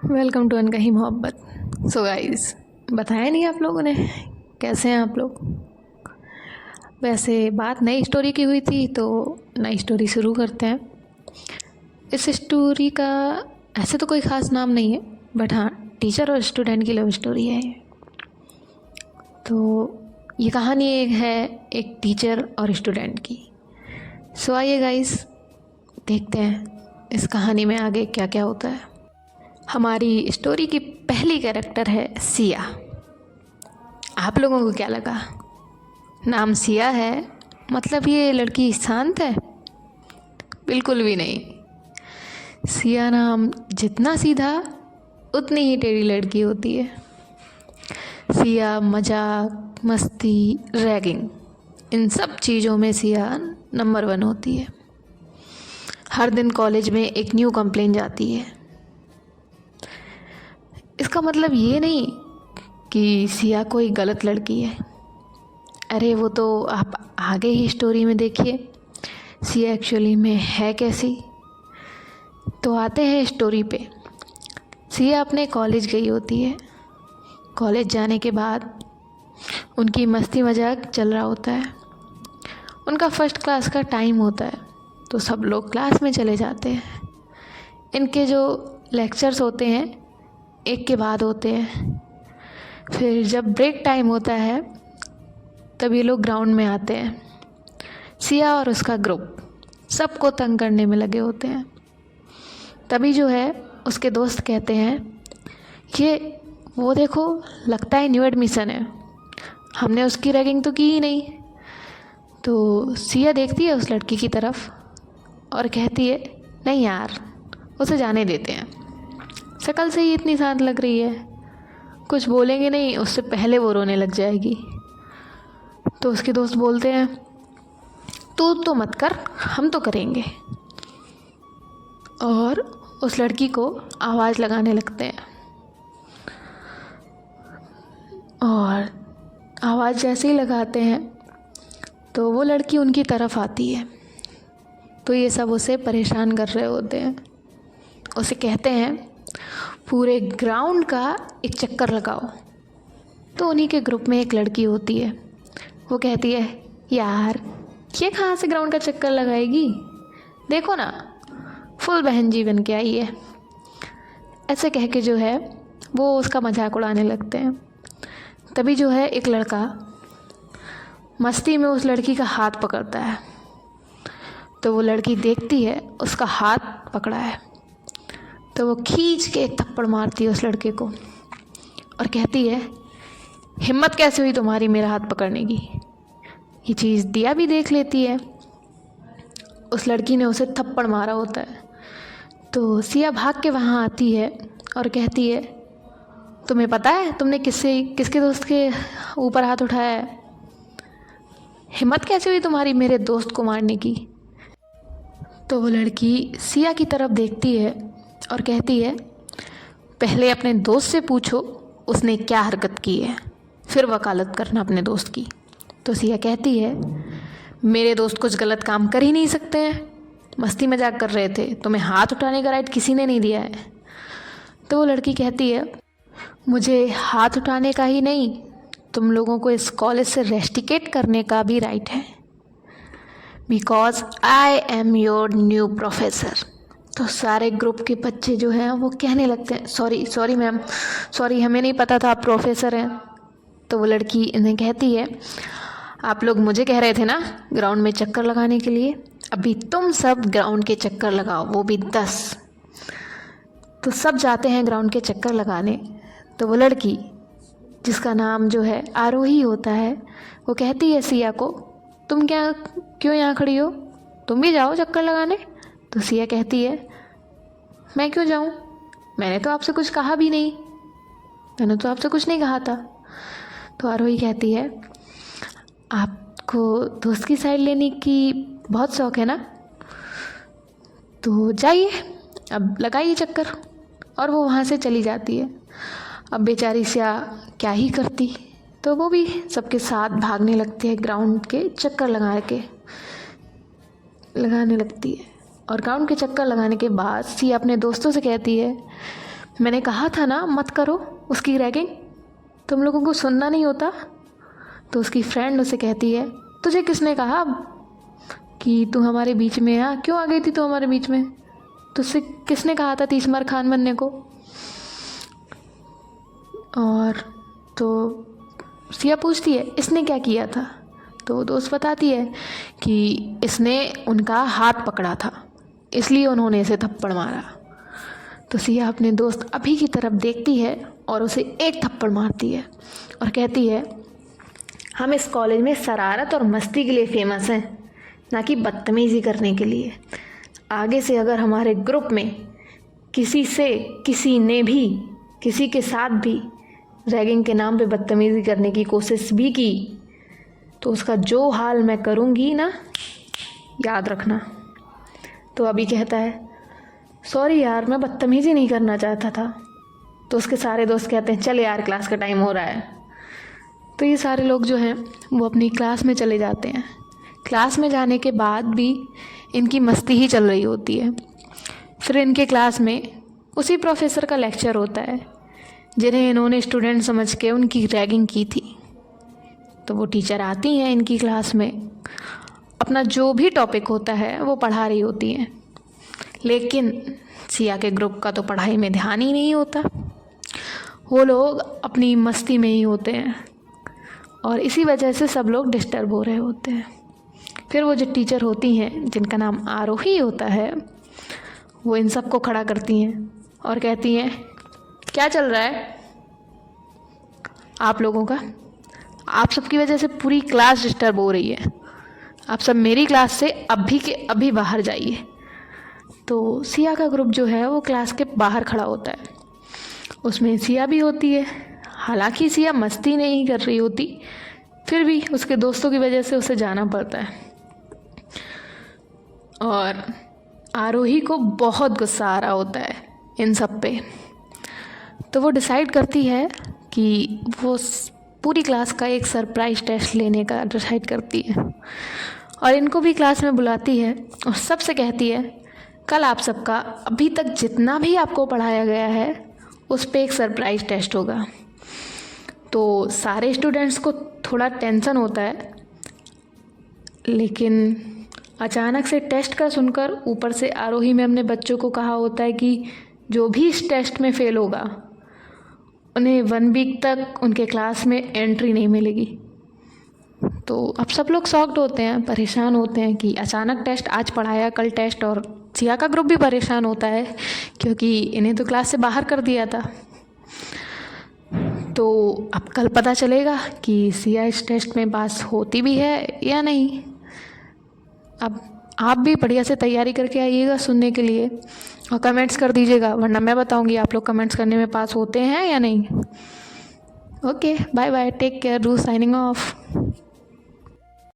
Welcome to अनकही मोहब्बत। So guys, बताया नहीं आप लोगों ने कैसे हैं आप लोग। वैसे बात नई स्टोरी की हुई थी तो नई स्टोरी शुरू करते हैं। इस स्टोरी का ऐसे तो कोई ख़ास नाम नहीं है, बट हाँ, टीचर और स्टूडेंट की लव स्टोरी है ये। तो ये कहानी एक टीचर और स्टूडेंट की। सो आइए गाइस, देखते हैं इस कहानी में आगे क्या क्या होता है। हमारी स्टोरी की पहली कैरेक्टर है सिया। आप लोगों को क्या लगा, नाम सिया है मतलब ये लड़की शांत है? बिल्कुल भी नहीं। सिया नाम जितना सीधा उतनी ही टेढ़ी लड़की होती है। सिया मजाक, मस्ती, रैगिंग, इन सब चीज़ों में सिया नंबर 1 होती है। हर दिन कॉलेज में एक न्यू कंप्लेन जाती है। इसका मतलब ये नहीं कि सिया कोई गलत लड़की है। अरे वो तो आप आगे ही स्टोरी में देखिए सिया एक्चुअली में है कैसी। तो आते हैं स्टोरी पे। सिया अपने कॉलेज गई होती है। कॉलेज जाने के बाद उनकी मस्ती मजाक चल रहा होता है। उनका फर्स्ट क्लास का टाइम होता है तो सब लोग क्लास में चले जाते हैं। इनके जो लेक्चर्स होते हैं एक के बाद होते हैं। फिर जब ब्रेक टाइम होता है तब ये लोग ग्राउंड में आते हैं। सिया और उसका ग्रुप सबको तंग करने में लगे होते हैं। तभी जो है उसके दोस्त कहते हैं कि वो देखो, लगता है न्यू एडमिशन है, हमने उसकी रैगिंग तो की ही नहीं। तो सिया देखती है उस लड़की की तरफ और कहती है नहीं यार, उसे जाने देते हैं, शक्ल से ही इतनी शांत लग रही है, कुछ बोलेंगे नहीं उससे पहले वो रोने लग जाएगी। तो उसके दोस्त बोलते हैं तू तो मत कर, हम तो करेंगे। और उस लड़की को आवाज़ लगाने लगते हैं। और आवाज़ जैसे ही लगाते हैं तो वो लड़की उनकी तरफ आती है। तो ये सब उसे परेशान कर रहे होते हैं। उसे कहते हैं पूरे ग्राउंड का एक चक्कर लगाओ। तो उन्हीं के ग्रुप में एक लड़की होती है। वो कहती है यार, ये कहाँ से ग्राउंड का चक्कर लगाएगी, देखो ना फुल बहन जी बन के आई है। ऐसे कह के जो है वो उसका मजाक उड़ाने लगते हैं। तभी जो है एक लड़का मस्ती में उस लड़की का हाथ पकड़ता है। तो वो लड़की देखती है उसका हाथ पकड़ा है तो वो खींच के एक थप्पड़ मारती है उस लड़के को और कहती है हिम्मत कैसे हुई तुम्हारी मेरा हाथ पकड़ने की। ये चीज़ दिया भी देख लेती है। उस लड़की ने उसे थप्पड़ मारा होता है। तो सिया भाग के वहाँ आती है और कहती है तुम्हें पता है तुमने किसके दोस्त के ऊपर हाथ उठाया है, हिम्मत कैसे हुई तुम्हारी मेरे दोस्त को मारने की। तो वो लड़की सिया की तरफ देखती है और कहती है पहले अपने दोस्त से पूछो उसने क्या हरकत की है, फिर वकालत करना अपने दोस्त की। तो सिया कहती है मेरे दोस्त कुछ गलत काम कर ही नहीं सकते हैं, मस्ती मजाक कर रहे थे, तुम्हें हाथ उठाने का राइट किसी ने नहीं दिया है। तो वो लड़की कहती है मुझे हाथ उठाने का ही नहीं, तुम लोगों को इस कॉलेज से रेस्टिकेट करने का भी राइट है, because I am your new professor. तो सारे ग्रुप के बच्चे जो हैं वो कहने लगते हैं सॉरी मैम, सॉरी हमें नहीं पता था आप प्रोफेसर हैं। तो वो लड़की इन्हें कहती है आप लोग मुझे कह रहे थे ना ग्राउंड में चक्कर लगाने के लिए, अभी तुम सब ग्राउंड के चक्कर लगाओ, वो भी 10। तो सब जाते हैं ग्राउंड के चक्कर लगाने। तो वो लड़की जिसका नाम जो है आरोही होता है वो कहती है सिया को तुम क्यों यहाँ खड़ी हो, तुम भी जाओ चक्कर लगाने। तो सिया कहती है मैं क्यों जाऊँ, मैंने तो आपसे कुछ कहा भी नहीं, मैंने तो आपसे कुछ नहीं कहा था। तो आरोही कहती है आपको दोस्त की साइड लेने की बहुत शौक़ है ना, तो जाइए अब लगाइए चक्कर। और वो वहाँ से चली जाती है। अब बेचारी सिया क्या ही करती, तो वो भी सबके साथ भागने लगती है, ग्राउंड के चक्कर लगाने लगती है। और ग्राउंड के चक्कर लगाने के बाद सिया अपने दोस्तों से कहती है मैंने कहा था ना मत करो उसकी रैगिंग, तुम लोगों को सुनना नहीं होता। तो उसकी फ्रेंड उसे कहती है तुझे किसने कहा कि तू हमारे बीच में आ, क्यों आ गई थी तू हमारे बीच में, तुझसे किसने कहा था तीसमार खान बनने को। और तो सिया पूछती है इसने क्या किया था। तो दोस्त बताती है कि इसने उनका हाथ पकड़ा था, इसलिए उन्होंने इसे थप्पड़ मारा। तो सिया अपने दोस्त अभी की तरफ देखती है और उसे एक थप्पड़ मारती है और कहती है हम इस कॉलेज में शरारत और मस्ती के लिए फेमस हैं, ना कि बदतमीज़ी करने के लिए। आगे से अगर हमारे ग्रुप में किसी ने भी किसी के साथ भी रैगिंग के नाम पे बदतमीज़ी करने की कोशिश भी की तो उसका जो हाल मैं करूँगी ना, याद रखना। तो अभी कहता है सॉरी यार मैं बदतमीज़ी नहीं करना चाहता था। तो उसके सारे दोस्त कहते हैं चल यार क्लास का टाइम हो रहा है। तो ये सारे लोग जो हैं वो अपनी क्लास में चले जाते हैं। क्लास में जाने के बाद भी इनकी मस्ती ही चल रही होती है। फिर इनके क्लास में उसी प्रोफेसर का लेक्चर होता है जिन्हें इन्होंने स्टूडेंट समझ के उनकी रैगिंग की थी। तो वो टीचर आती हैं इनकी क्लास में, अपना जो भी टॉपिक होता है वो पढ़ा रही होती हैं, लेकिन सिया के ग्रुप का तो पढ़ाई में ध्यान ही नहीं होता, वो लोग अपनी मस्ती में ही होते हैं और इसी वजह से सब लोग डिस्टर्ब हो रहे होते हैं। फिर वो जो टीचर होती हैं जिनका नाम आरोही होता है, वो इन सबको खड़ा करती हैं और कहती हैं क्या चल रहा है आप लोगों का, आप सबकी वजह से पूरी क्लास डिस्टर्ब हो रही है, आप सब मेरी क्लास से अभी के अभी बाहर जाइए। तो सिया का ग्रुप जो है वो क्लास के बाहर खड़ा होता है, उसमें सिया भी होती है। हालांकि सिया मस्ती नहीं कर रही होती, फिर भी उसके दोस्तों की वजह से उसे जाना पड़ता है। और आरोही को बहुत गुस्सा आ रहा होता है इन सब पे। तो वो डिसाइड करती है कि वो पूरी क्लास का एक सरप्राइज़ टेस्ट लेने का डिसाइड करती है और इनको भी क्लास में बुलाती है और सबसे कहती है कल आप सबका अभी तक जितना भी आपको पढ़ाया गया है उस पे एक सरप्राइज़ टेस्ट होगा। तो सारे स्टूडेंट्स को थोड़ा टेंशन होता है, लेकिन अचानक से टेस्ट का सुनकर ऊपर से आरोही मैम ने बच्चों को कहा होता है कि जो भी इस टेस्ट में फ़ेल होगा उन्हें 1 वीक तक उनके क्लास में एंट्री नहीं मिलेगी। तो अब सब लोग शॉक्ड होते हैं, परेशान होते हैं कि अचानक टेस्ट, आज पढ़ाया कल टेस्ट। और सिया का ग्रुप भी परेशान होता है क्योंकि इन्हें तो क्लास से बाहर कर दिया था। तो अब कल पता चलेगा कि सिया इस टेस्ट में पास होती भी है या नहीं। अब आप भी बढ़िया से तैयारी करके आइएगा सुनने के लिए और कमेंट्स कर दीजिएगा, वरना मैं बताऊंगी आप लोग कमेंट्स करने में पास होते हैं या नहीं। Okay, bye bye, take care, रू साइनिंग ऑफ।